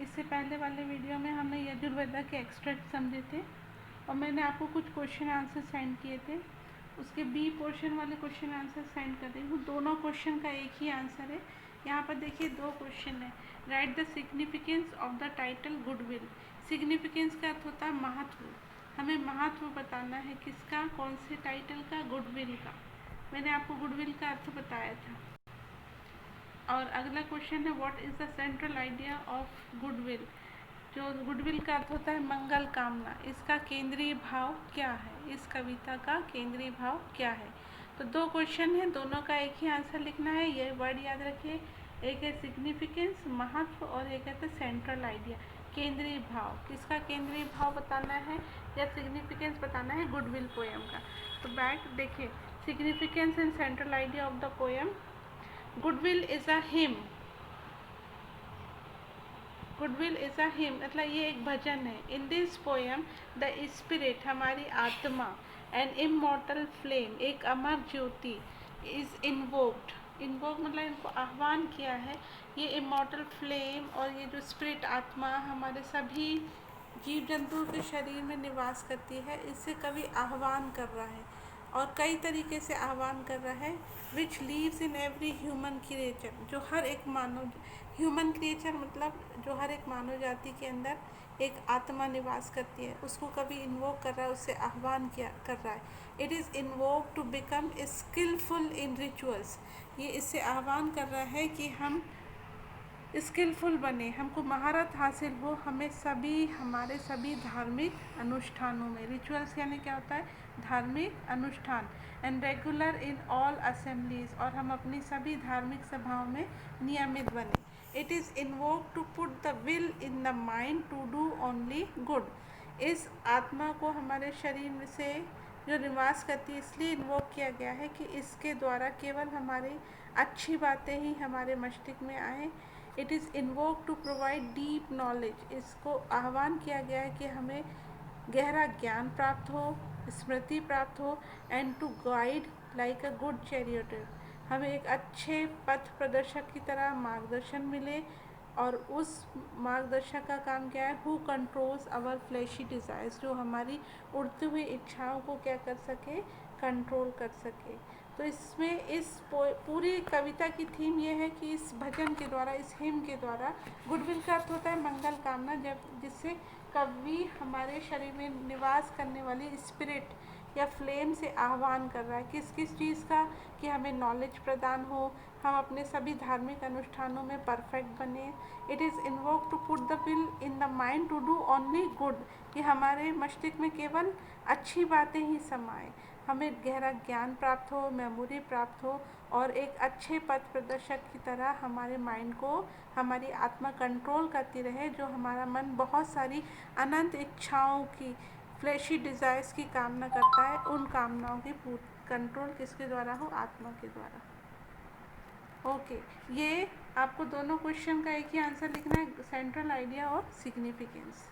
इससे पहले वाले वीडियो में हमने यजुर्वेदा के एक्सट्रैक्ट समझे थे और मैंने आपको कुछ क्वेश्चन आंसर सेंड किए थे। उसके बी पोर्शन वाले क्वेश्चन आंसर सेंड कर रही हूँ। दोनों क्वेश्चन का एक ही आंसर है। यहाँ पर देखिए दो क्वेश्चन है। Right the significance of the title goodwill. Significance का अर्थ होता है महत्व। हमें महत्व बताना है किसका, कौन से टाइटल का, गुडविल का। मैंने आपको गुडविल का अर्थ बताया था। और अगला क्वेश्चन है what is the central idea of goodwill. जो गुडविल का अर्थ होता है मंगल कामना। इसका केंद्रीय भाव क्या है, इस कविता का केंद्रीय भाव क्या है। तो दो क्वेश्चन है, दोनों का एक ही आंसर लिखना है। ये वर्ड याद रखिए, एक है सिग्निफिकेंस महत्व और एक है सेंट्रल आइडिया केंद्रीय भाव। किसका केंद्रीय भाव बताना है या सिग्निफिकेंस बताना है गुडविल पोएम का। तो बैक देखिए, significance and central idea of the poem. Goodwill is a him. Goodwill is a him मतलब ये एक भजन है। In this poem the spirit हमारी आत्मा एंड इमॉर्टल फ्लेम एक Amar Jyoti is invoked. Invoke मतलब इनको आह्वान किया है। ये इमॉर्टल फ्लेम और ये जो स्पिरिट आत्मा हमारे सभी जीव जंतुओं के शरीर में निवास करती है, इससे कवि आह्वान कर रहा है और कई तरीके से आह्वान कर रहा है। विच leaves in every human creature, जो हर एक मानव, ह्यूमन क्रिएचर मतलब जो हर एक मानव जाति के अंदर एक आत्मा निवास करती है, उसको कभी इन्वोक कर रहा है, उससे आह्वान किया कर रहा है। It is invoke to become skilful in rituals. ये इससे आह्वान कर रहा है कि हम स्किलफुल बने, हमको महारत हासिल हो हमें हमारे सभी धार्मिक अनुष्ठानों में। रिचुअल्स यानी क्या होता है, धार्मिक अनुष्ठान। And regular in all assemblies, और हम अपनी सभी धार्मिक सभाओं में नियमित बने। It is invoke to put the will in the mind to do only good. इस आत्मा को हमारे शरीर में से जो निवास करती है इसलिए इन्वोक किया गया है कि इसके द्वारा केवल हमारी अच्छी बातें ही हमारे मस्तिष्क में आए। It is invoke to provide deep knowledge. इसको आह्वान किया गया है कि हमें गहरा ज्ञान प्राप्त हो, स्मृति प्राप्त हो। And to guide like a good charioteer, हमें एक अच्छे पथ प्रदर्शक की तरह मार्गदर्शन मिले। और उस मार्गदर्शक का काम क्या है, who controls our flashy desires, जो हमारी उड़ती हुई इच्छाओं को क्या कर सके, कंट्रोल कर सके। तो इसमें इस पूरी कविता की थीम ये है कि इस भजन के द्वारा, इस हिम के द्वारा, गुडविल का अर्थ होता है मंगल कामना, जब जिससे कवि हमारे शरीर में निवास करने वाली स्पिरिट या फ्लेम से आह्वान कर रहा है। किस किस चीज़ का, कि हमें नॉलेज प्रदान हो, हम अपने सभी धार्मिक अनुष्ठानों में परफेक्ट बने। It is invoke to put the will in the mind to do only good, कि हमारे मस्तिष्क में केवल अच्छी बातें ही समाएं, हमें गहरा ज्ञान प्राप्त हो, मेमोरी प्राप्त हो, और एक अच्छे पथ प्रदर्शक की तरह हमारे माइंड को हमारी आत्मा कंट्रोल करती रहे। जो हमारा मन बहुत सारी अनंत इच्छाओं की, फ्लैशी डिज़ायर्स की कामना करता है, उन कामनाओं की कंट्रोल किसके द्वारा हो, आत्मा के द्वारा। ओके, ये आपको दोनों क्वेश्चन का एक ही आंसर लिखना है, सेंट्रल आइडिया और सिग्निफिकेंस।